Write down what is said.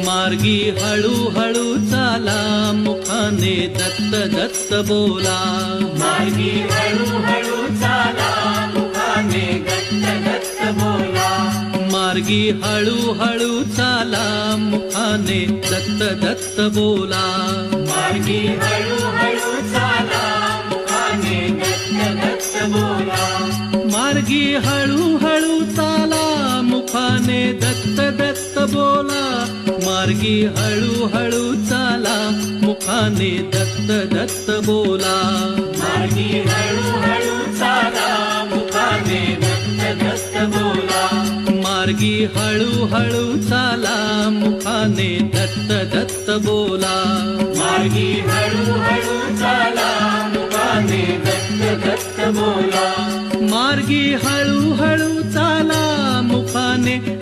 मार्गी हळूहळू चाला, मुखाने दत्त दत्त बोला. मार्गी हळूहळू चाला, मुखाने दत्त दत्त बोला. मार्गी हळूहळू चाला, मुखाने दत्त दत्त बोला. मार्गी हळूहळू चाला, मुखाने दत्त दत्त बोला. मार्गी हळूहळू चाला, मुखाने दत्त दत्त बोला. मार्गी हळूहळू चाला, मुखाने दत्त दत्त बोला. मार्गी हळूहळू चाला, मुखाने दत्त दत्त बोला. मार्गी हळूहळू चाला, मुखाने दत्त दत्त बोला. मार्गी हळूहळू चाला, मुखाने दत्त दत्त बोला. मार्गी हळूहळू चाला, मुखाने